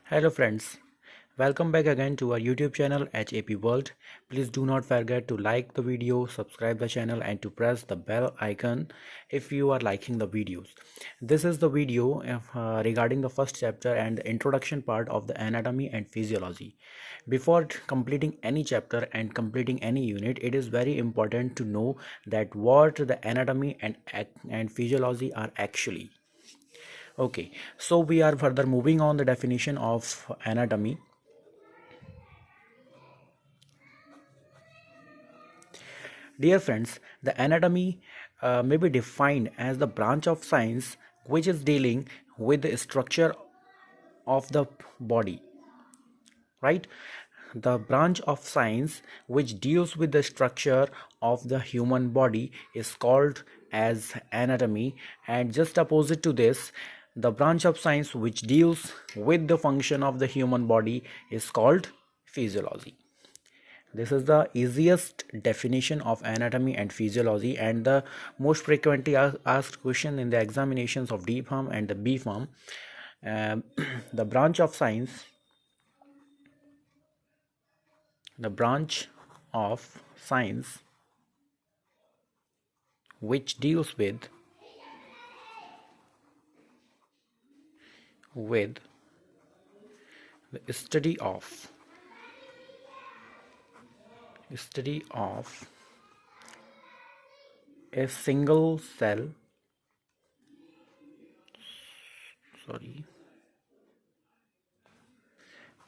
Hello friends, welcome back again to our YouTube channel HAP World. Please do not forget to like the video, subscribe the channel and to press the bell icon if you are liking the videos. This is the video regarding the first chapter and the introduction part of the anatomy and physiology. Before completing any chapter and completing any unit, it is very important to know that what the anatomy and physiology are actually. Okay, so we are further moving on the definition of anatomy. Dear friends, the anatomy may be defined as the branch of science which is dealing with the structure of the body, right? The branch of science which deals with the structure of the human body is called as anatomy, and just opposite to this, the branch of science which deals with the function of the human body is called physiology. This is the easiest definition of anatomy and physiology and the most frequently asked question in the examinations of D Pharm and the B Pharm. The branch of science, the branch of science which deals with the study of a single cell,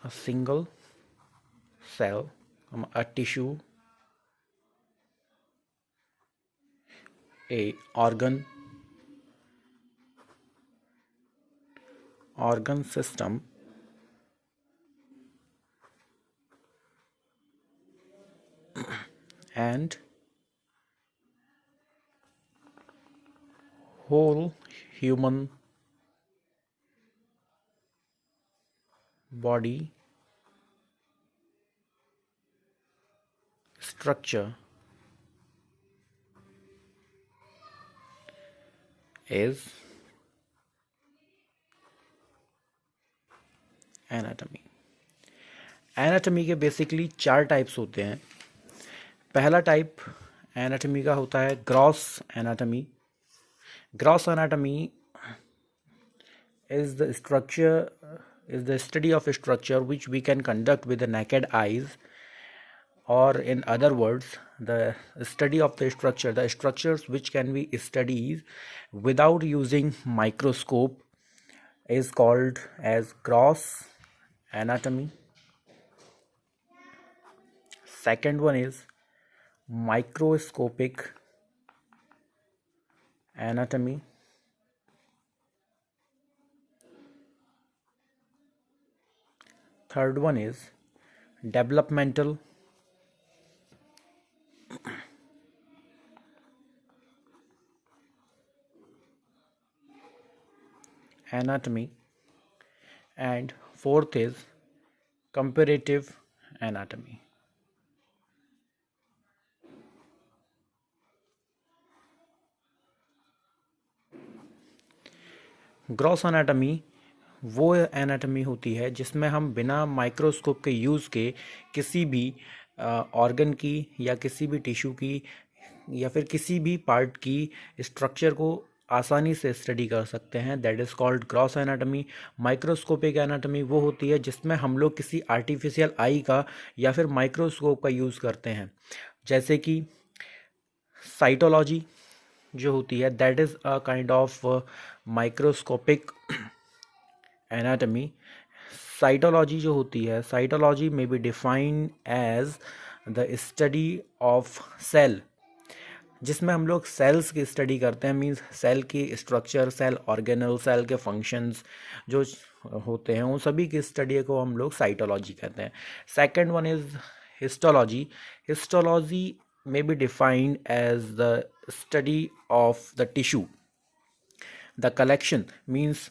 a single cell, a tissue, a organ system, and whole human body structure is anatomy. Anatomy के basically 4 types होते हैं. पहला type anatomy का होता है gross anatomy. Gross anatomy is the study of a structure which we can conduct with the naked eyes, or in other words, the study of the structures which can be studied without using microscope is called as gross anatomy. Second one is microscopic anatomy. Third one is developmental anatomy, and fourth is comparative anatomy. Gross anatomy वो anatomy होती है जिसमें हम बिना microscope के use के किसी भी ऑर्गन की या किसी भी टिश्यू की या फिर किसी भी पार्ट की स्ट्रक्चर को आसानी से स्टडी कर सकते हैं. That is called gross anatomy. Microscopic anatomy वो होती है जिसमें हम लोग किसी आर्टिफिशियल आई का या फिर माइक्रोस्कोप का यूज़ करते हैं, जैसे कि साइटोलॉजी जो होती है, that is a kind of microscopic anatomy. Cytology जो होती है, साइटोलॉजी में be defined as the study of cell, जिसमें हम लोग सेल्स की स्टडी करते हैं. मींस सेल की स्ट्रक्चर, सेल ऑर्गेनल, सेल के फंक्शंस जो होते हैं उन सभी की स्टडी को हम लोग साइटोलॉजी कहते हैं. Second one is histology. Histology may be defined as the study of the tissue. The collection means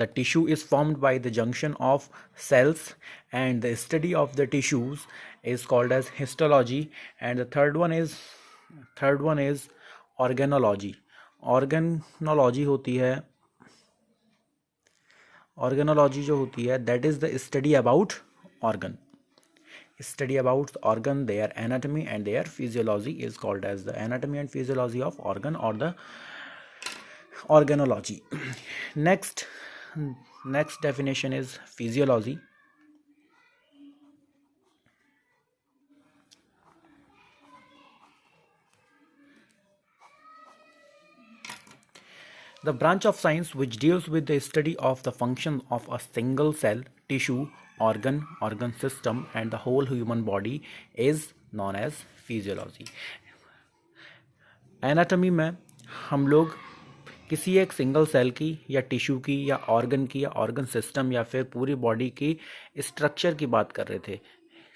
the tissue is formed by the junction of cells, and the study of the tissues is called as histology. And the third one is organology. Organology होती है organology जो होती है that is the study about organ, study about the organ, their anatomy and their physiology is called as the anatomy and physiology of organ or the organology. Next definition is physiology. The branch of science which deals with the study of the function of a single cell, tissue, organ system and the whole human body is known as physiology. Anatomy में हम लोग किसी एक single cell की या tissue की या organ की या ऑर्गन सिस्टम या फिर पूरी बॉडी की स्ट्रक्चर की बात कर रहे थे,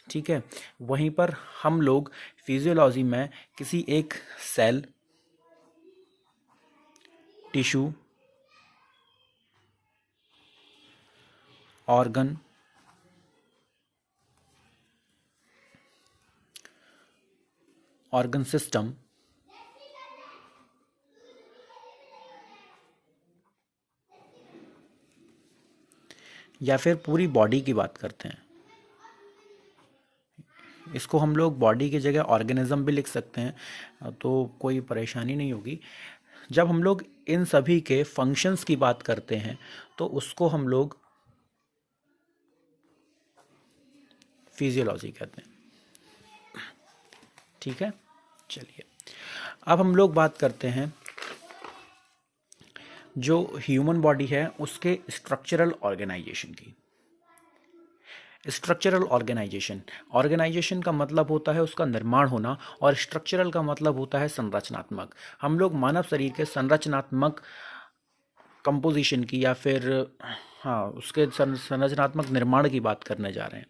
ठीक है। वहीं पर हम लोग फिजियोलॉजी में किसी एक cell, tissue, organ, organ system या फिर पूरी बॉडी की बात करते हैं। इसको हम लोग बॉडी की जगह ऑर्गेनिज्म भी लिख सकते हैं, तो कोई परेशानी नहीं होगी। जब हम लोग इन सभी के फंक्शंस की बात करते हैं तो उसको हम लोग फिजियोलॉजी कहते हैं, ठीक है। चलिए अब हम लोग बात करते हैं जो ह्यूमन बॉडी है उसके स्ट्रक्चरल ऑर्गेनाइजेशन की। स्ट्रक्चरल ऑर्गेनाइजेशन का मतलब होता है उसका निर्माण होना और स्ट्रक्चरल का मतलब होता है संरचनात्मक। हम लोग मानव शरीर के संरचनात्मक कंपोजिशन की या फिर उसके संरचनात्मक निर्माण की बात करने जा रहे हैं।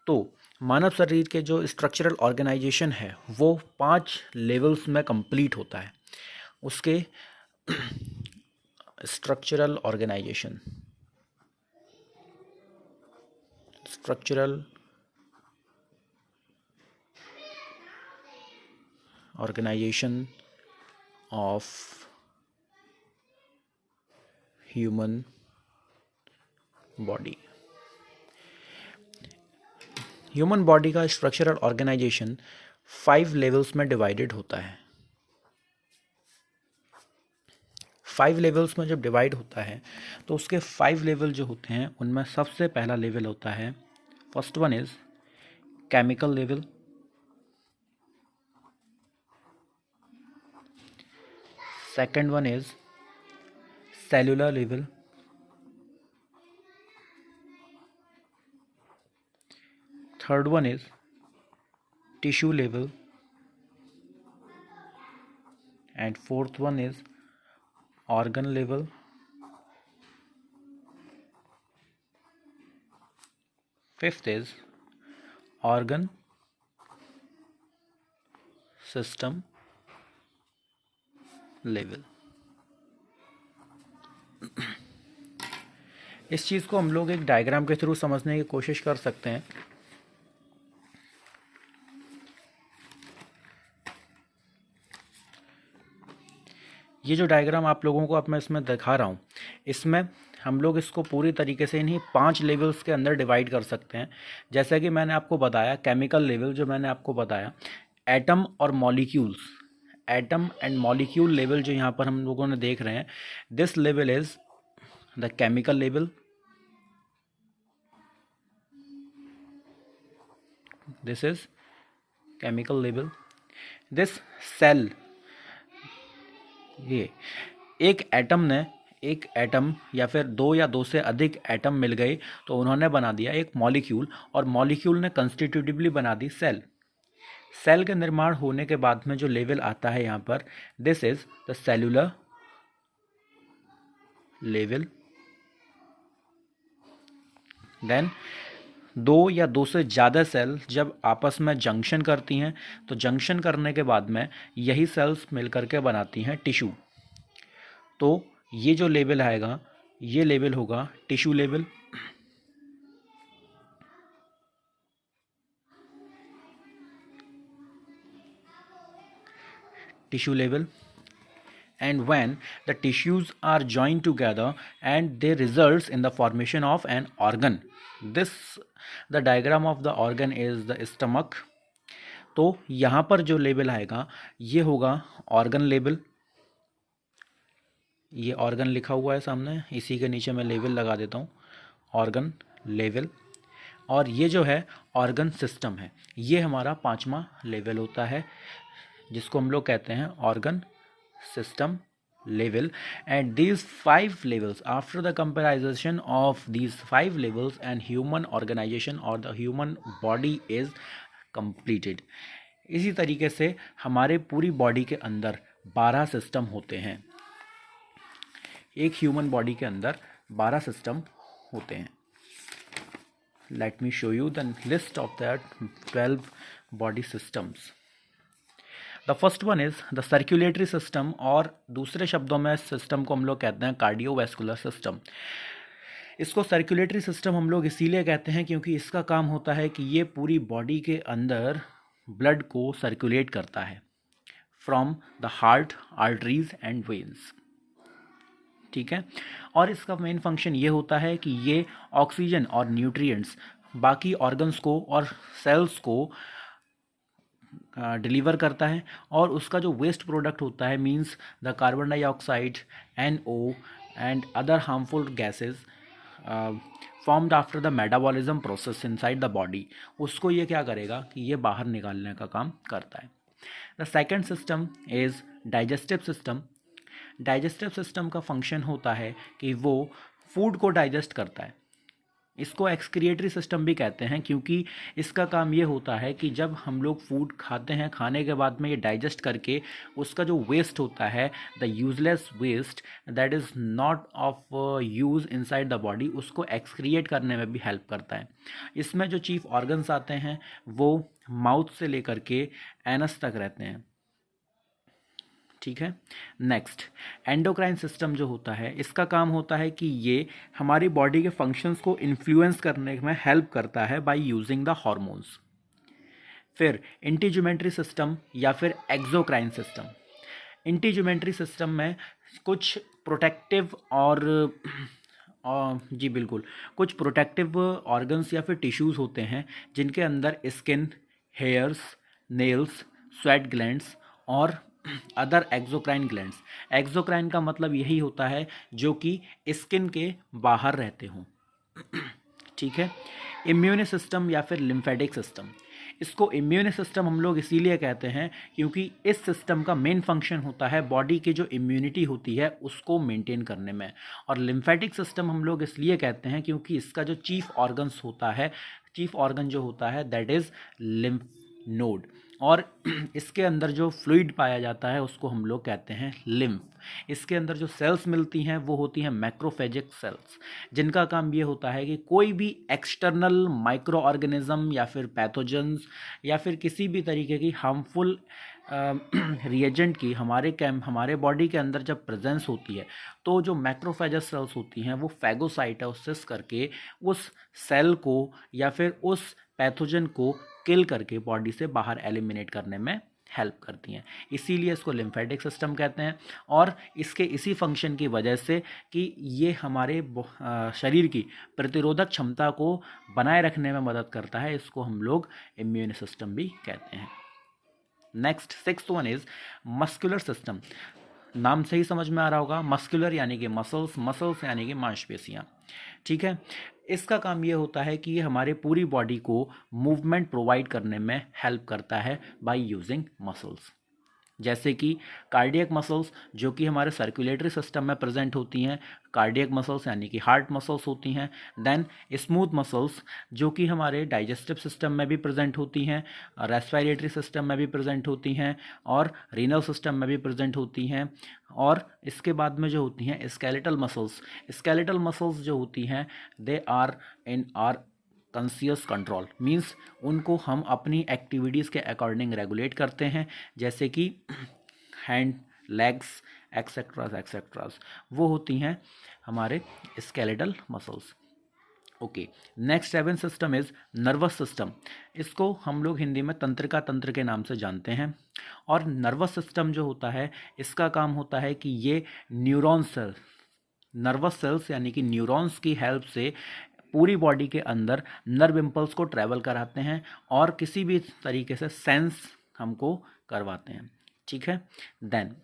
तो मानव शरीर के जो स्ट्रक्चरल ऑर्गेनाइजेशन है वो 5 लेवल्स में कंप्लीट होता है। उसके structural organisation of human body. Human body का स्ट्रक्चरल ऑर्गेनाइजेशन 5 लेवल्स में डिवाइडेड होता है। 5 लेवल्स में जब डिवाइड होता है तो उसके 5 लेवल जो होते हैं उनमें सबसे पहला लेवल होता है, first one is chemical level, second one is cellular level, third one is tissue level and fourth one is organ level, fifth is organ system level। इस चीज़ को हम लोग एक डायग्राम के थ्रू समझने की कोशिश कर सकते हैं। ये जो डायग्राम आप लोगों को अब मैं इसमें दिखा रहा हूँ, इसमें हम लोग इसको पूरी तरीके से इन्हीं 5 लेवल्स के अंदर डिवाइड कर सकते हैं। जैसा कि मैंने आपको बताया, केमिकल लेवल जो मैंने आपको बताया, एटम और molecules, atom and molecule level जो यहाँ पर हम लोगों ने देख रहे हैं, this level is the chemical level, this is chemical level. This cell, ये एक एटम या फिर 2 या 2 से अधिक एटम मिल गए तो उन्होंने बना दिया एक मॉलिक्यूल, और मॉलिक्यूल ने कंस्टिट्यूटिवली बना दी सेल। सेल के निर्माण होने के बाद में जो लेवल आता है यहाँ पर, this is the cellular level. Then 2 या 2 से ज़्यादा सेल जब आपस में जंक्शन करती हैं तो जंक्शन करने के बाद में यही सेल्स मिलकर के बनाती हैं टिश्यू। तो ये जो लेवल आएगा, ये लेवल होगा tissue level. Tissue level. and when the tissues are joined together and they results in the formation of an organ. This the diagram of the organ is the stomach. तो यहाँ पर जो label आएगा ये होगा organ label, ये organ लिखा हुआ है सामने, इसी के नीचे मैं लेबल लगा देता हूँ ऑर्गन लेवल। और ये जो है ऑर्गन सिस्टम है, ये हमारा 5वां लेवल होता है जिसको हम लोग कहते हैं organ system level. And these 5 levels, after the comparison of these 5 levels, and human organization or the human body is completed. इसी तरीके से हमारे पूरी बॉडी के अंदर 12 सिस्टम होते हैं, एक ह्यूमन बॉडी के अंदर 12 सिस्टम होते हैं। Let me show you the list of the 12 body systems. The first one is the circulatory system, और दूसरे शब्दों में सिस्टम को हम लोग कहते हैं कार्डियोवैस्कुलर सिस्टम। इसको सर्कुलेटरी सिस्टम हम लोग इसीलिए कहते हैं क्योंकि इसका काम होता है कि ये पूरी बॉडी के अंदर ब्लड को सर्कुलेट करता है from the heart, arteries and veins. ठीक है, और इसका मेन फंक्शन ये होता है कि ये ऑक्सीजन और न्यूट्रिएंट्स बाकी ऑर्गन्स को और सेल्स को डिलीवर करता है, और उसका जो वेस्ट प्रोडक्ट होता है means the carbon dioxide, NO and other harmful gases formed after the metabolism process inside the body, उसको ये क्या करेगा कि ये बाहर निकालने का काम करता है। The second system is digestive system. Digestive system का फंक्शन होता है कि वो फूड को डाइजेस्ट करता है। इसको एक्सक्रिएटरी सिस्टम भी कहते हैं क्योंकि इसका काम ये होता है कि जब हम लोग फूड खाते हैं, खाने के बाद में ये डाइजेस्ट करके उसका जो वेस्ट होता है, the useless waste that is not of use inside the body, उसको एक्सक्रिएट करने में भी हेल्प करता है। इसमें जो चीफ ऑर्गन्स आते हैं वो माउथ से लेकर के एनस तक रहते हैं। ठीक है, नेक्स्ट एंडोक्राइन सिस्टम जो होता है, इसका काम होता है कि ये हमारी बॉडी के फंक्शंस को इन्फ्लुएंस करने में हेल्प करता है बाय यूजिंग द हार्मोन्स। फिर इंटीजुमेंट्री सिस्टम या फिर एक्सोक्राइन सिस्टम। इंटीजुमेंट्री सिस्टम में कुछ प्रोटेक्टिव और जी बिल्कुल, कुछ प्रोटेक्टिव ऑर्गन्स या फिर टिश्यूज़ होते हैं जिनके अंदर skin, hairs, nails, sweat glands और अदर एक्सोक्राइन ग्लैंड्स। एक्सोक्राइन का मतलब यही होता है जो कि स्किन के बाहर रहते हों। ठीक है, इम्यून सिस्टम या फिर लिम्फेटिक सिस्टम। इसको इम्यून सिस्टम हम लोग इसीलिए कहते हैं क्योंकि इस सिस्टम का मेन फंक्शन होता है बॉडी की जो इम्यूनिटी होती है उसको मेंटेन करने में। और लिम्फेटिक सिस्टम हम लोग इसलिए कहते हैं क्योंकि इसका जो चीफ ऑर्गन्स होता है, चीफ ऑर्गन जो होता है दैट इज़ लिम्फ नोड, और इसके अंदर जो फ्लूइड पाया जाता है उसको हम लोग कहते हैं लिम्फ। इसके अंदर जो सेल्स मिलती हैं वो होती हैं मैक्रोफेजिक सेल्स, जिनका काम ये होता है कि कोई भी एक्सटर्नल माइक्रो ऑर्गेनिज्म या फिर पैथोजेंस या फिर किसी भी तरीके की हार्मफुल रिएजेंट की हमारे बॉडी के अंदर जब प्रेजेंस होती है तो जो मैक्रोफेजस सेल्स होती हैं वो फैगोसाइटोसिस करके उस सेल को या फिर उस पैथोजन को किल करके बॉडी से बाहर एलिमिनेट करने में हेल्प करती हैं। इसीलिए इसको लिम्फेटिक सिस्टम कहते हैं, और इसके इसी फंक्शन की वजह से कि ये हमारे शरीर की प्रतिरोधक क्षमता को बनाए रखने में मदद करता है, इसको हम लोग इम्यून सिस्टम भी कहते हैं। Next sixth one is muscular system. नाम से ही समझ में आ रहा होगा, मस्कुलर यानी कि मसल्स, मसल्स यानी कि मांसपेशियाँ। ठीक है, इसका काम ये होता है कि ये हमारे पूरी बॉडी को मूवमेंट प्रोवाइड करने में हेल्प करता है बाय यूजिंग मसल्स। जैसे कि कार्डियक मसल्स जो कि हमारे सर्कुलेटरी सिस्टम में प्रेजेंट होती हैं, कार्डियक मसल्स यानी कि हार्ट मसल्स होती हैं। देन स्मूथ मसल्स जो कि हमारे डाइजेस्टिव सिस्टम में भी प्रेजेंट होती हैं, रेस्पिरेटरी सिस्टम में भी प्रेजेंट होती हैं और रीनल सिस्टम में भी प्रेजेंट होती हैं। और इसके बाद में जो होती हैं स्केलेटल मसल्स। स्केलेटल मसल्स जो होती हैं they are in are conscious control, means उनको हम अपनी एक्टिविटीज़ के अकॉर्डिंग रेगुलेट करते हैं, जैसे कि हैंड, लेग्स एक्सेट्रास एक्सेट्रास, वो होती हैं हमारे skeletal muscles. Okay, next seven system is nervous system. इसको हम लोग हिंदी में तंत्रिका तंत्र के नाम से जानते हैं। और नर्वस सिस्टम जो होता है, इसका काम होता है कि ये न्यूरॉन सेल्स, नर्वस सेल्स यानी कि न्यूरॉन्स की हेल्प से पूरी बॉडी के अंदर नर्व इम्पल्स को ट्रैवल कराते हैं और किसी भी तरीके से सेंस हमको करवाते हैं। ठीक है, then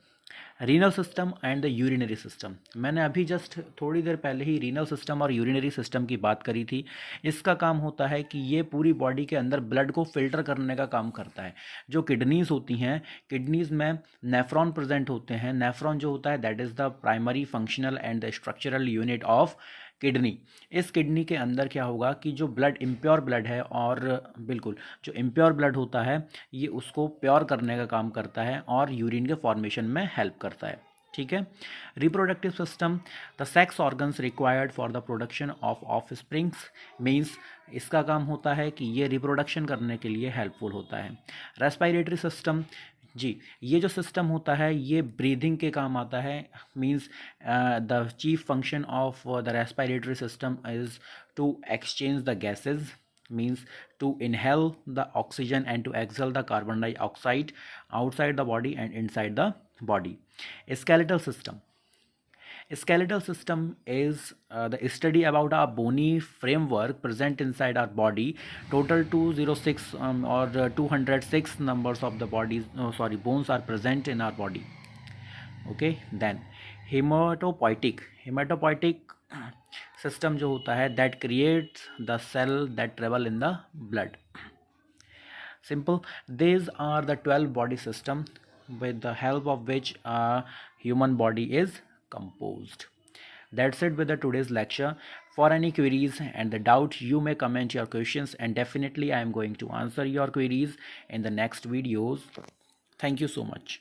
renal system and the urinary system. मैंने अभी जस्ट थोड़ी देर पहले ही रीनल सिस्टम और यूरिनरी सिस्टम की बात करी थी। इसका काम होता है कि ये पूरी बॉडी के अंदर ब्लड को फिल्टर करने का काम करता है। जो किडनीज होती हैं, किडनीज में नेफ्रॉन प्रेजेंट होते हैं। नेफ्रॉन जो होता है that is the primary functional and the structural unit of kidney. इस किडनी के अंदर क्या होगा कि जो ब्लड इम्प्योर ब्लड है, और बिल्कुल जो इम्प्योर ब्लड होता है, ये उसको प्योर करने का काम करता है और यूरिन के फॉर्मेशन में हेल्प करता है। ठीक है, reproductive system, the sex organs required for the production of offsprings means, इसका काम होता है कि ये रिप्रोडक्शन करने के लिए हेल्पफुल होता है। रेस्पिरेटरी सिस्टम, जी, ये जो सिस्टम होता है ये ब्रीदिंग के काम आता है। Means the chief function of the respiratory system is to exchange the gases, means to inhale the oxygen and to exhale the carbon dioxide outside the body and inside the body. Skeletal system, skeletal system is the study about a bony framework present inside our body. Total 206 or 206 numbers of the bodies, bones are present in our body. Okay, then hematopoietic, system जो होता है that creates the cell that travel in the blood. Simple, these are the 12 body system with the help of which a human body is composed. That's it with the today's lecture. For any queries and the doubt, you may comment your questions and definitely I am going to answer your queries in the next videos. Thank you so much.